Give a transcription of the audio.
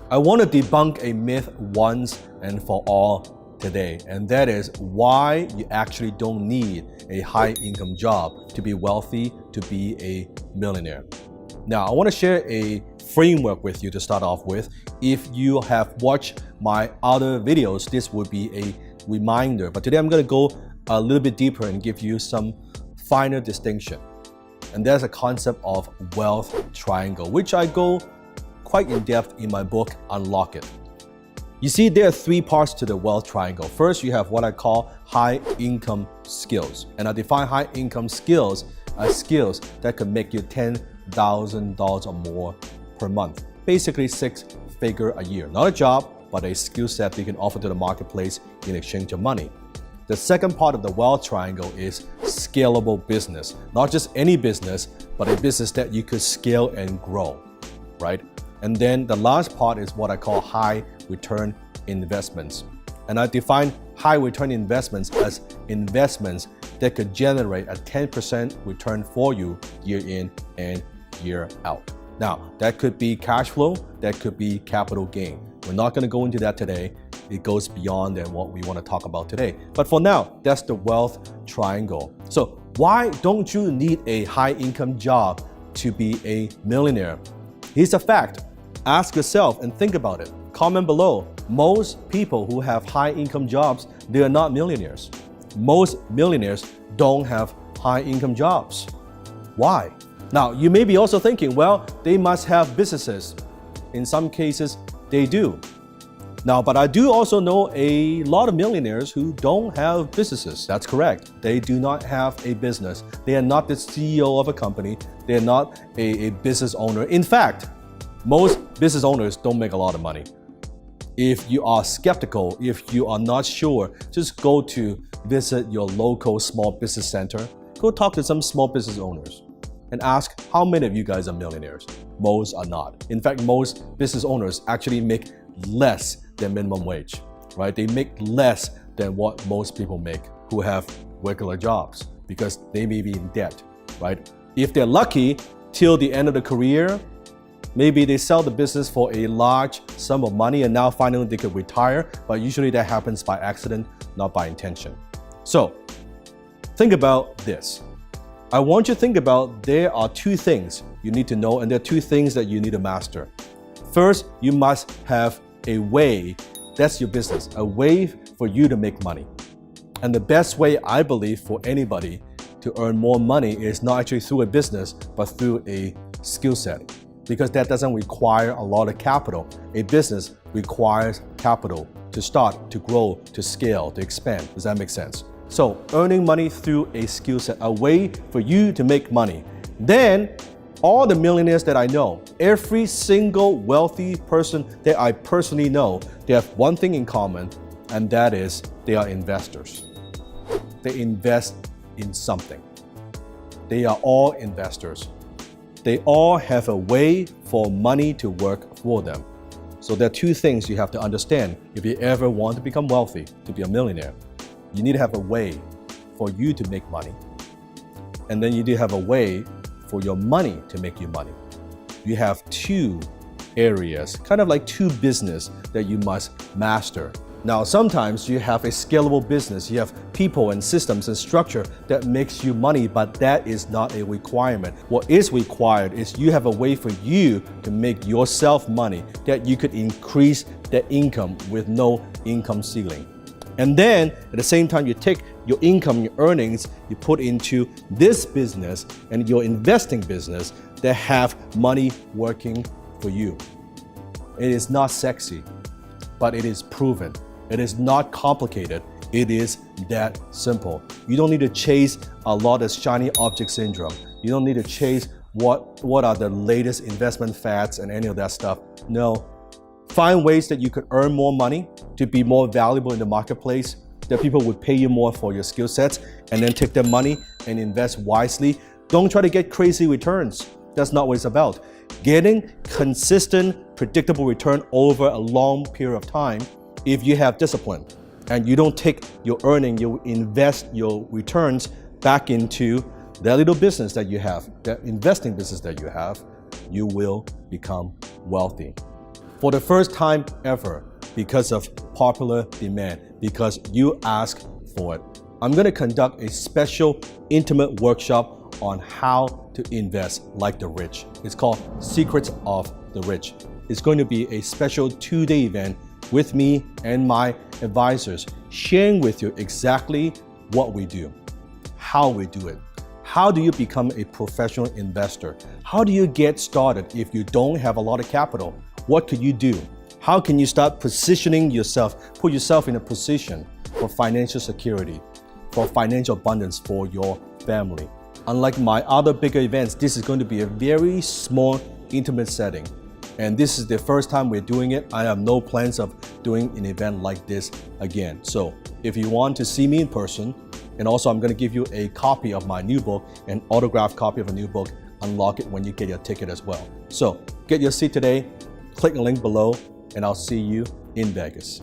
I want to debunk a myth once and for all today, and that is why you actually don't need a high-income job to be wealthy, to be a millionaire. Now, I want to share a framework with you to start off with. If you have watched my other videos, this would be a reminder, but today I'm going to go a little bit deeper and give you some finer distinction. And there's a concept of wealth triangle, which I go quite in depth in my book, Unlock It. You see, there are three parts to the wealth triangle. First, you have what I call high income skills. And I define high income skills as skills that could make you $10,000 or more per month. Basically, six-figure a year. Not a job, but a skill set that you can offer to the marketplace in exchange of money. The second part of the wealth triangle is scalable business. Not just any business, but a business that you could scale and grow, right? And then the last part is what I call high return investments. And I define high return investments as investments that could generate a 10% return for you year in and year out. Now, that could be cash flow, that could be capital gain. We're not going to go into that today. It goes beyond than what we want to talk about today. But for now, that's the wealth triangle. So why don't you need a high income job to be a millionaire? Here's a fact. Ask yourself and think about it. Comment below. Most people who have high income jobs, they are not millionaires. Most millionaires don't have high income jobs. Why? Now, you may be also thinking, well, they must have businesses. In some cases, they do. Now, but I do also know a lot of millionaires who don't have businesses. That's correct. They do not have a business. They are not the CEO of a company. They are not a business owner. In fact, most business owners don't make a lot of money. If you are skeptical, if you are not sure, just go to visit your local small business center. Go talk to some small business owners and ask how many of you guys are millionaires. Most are not. In fact, most business owners actually make less than minimum wage, right? They make less than what most people make who have regular jobs because they may be in debt, right? If they're lucky, till the end of the career, maybe they sell the business for a large sum of money and now finally they could retire, but usually that happens by accident, not by intention. So think about this. I want you to think about there are two things you need to know and there are two things that you need to master. First, you must have a way, that's your business, a way for you to make money. And the best way, I believe, for anybody to earn more money is not actually through a business, but through a skill set. Because that doesn't require a lot of capital. A business requires capital to start, to grow, to scale, to expand. Does that make sense? So earning money through a skill set, a way for you to make money. Then all the millionaires that I know, every single wealthy person that I personally know, they have one thing in common, and that is they are investors. They invest in something. They are all investors. They all have a way for money to work for them. So there are two things you have to understand if you ever want to become wealthy, to be a millionaire. You need to have a way for you to make money. And then you need to have a way for your money to make you money. You have two areas, kind of like two business that you must master. Now, sometimes you have a scalable business. You have people and systems and structure that makes you money, but that is not a requirement. What is required is you have a way for you to make yourself money, that you could increase the income with no income ceiling. And then at the same time, you take your income, your earnings, you put into this business and your investing business that have money working for you. It is not sexy, but it is proven. It is not complicated. It is that simple. You don't need to chase a lot of shiny object syndrome. You don't need to chase what are the latest investment fads and any of that stuff. No. Find ways that you could earn more money, to be more valuable in the marketplace, that people would pay you more for your skill sets, and then take their money and invest wisely. Don't try to get crazy returns. That's not what it's about. Getting consistent, predictable return over a long period of time, if you have discipline and you don't take your earning, you invest your returns back into that little business that you have, that investing business that you have, you will become wealthy. for the first time ever because of popular demand, because you ask for it. I'm going to conduct a special intimate workshop on how to invest like the rich. It's called Secrets of the Rich. It's going to be a special 2-day event with me and my advisors, sharing with you exactly what we do, how we do it. How do you become a professional investor? How do you get started if you don't have a lot of capital? What could you do? How can you start positioning yourself, put yourself in a position for financial security, for financial abundance for your family? Unlike my other bigger events, this is going to be a very small, intimate setting. And this is the first time we're doing it. I have no plans of doing an event like this again. So if you want to see me in person, and also I'm going to give you a copy of my new book, an autographed copy of a new book, unlock it when you get your ticket as well. So get your seat today, click the link below, and I'll see you in Vegas.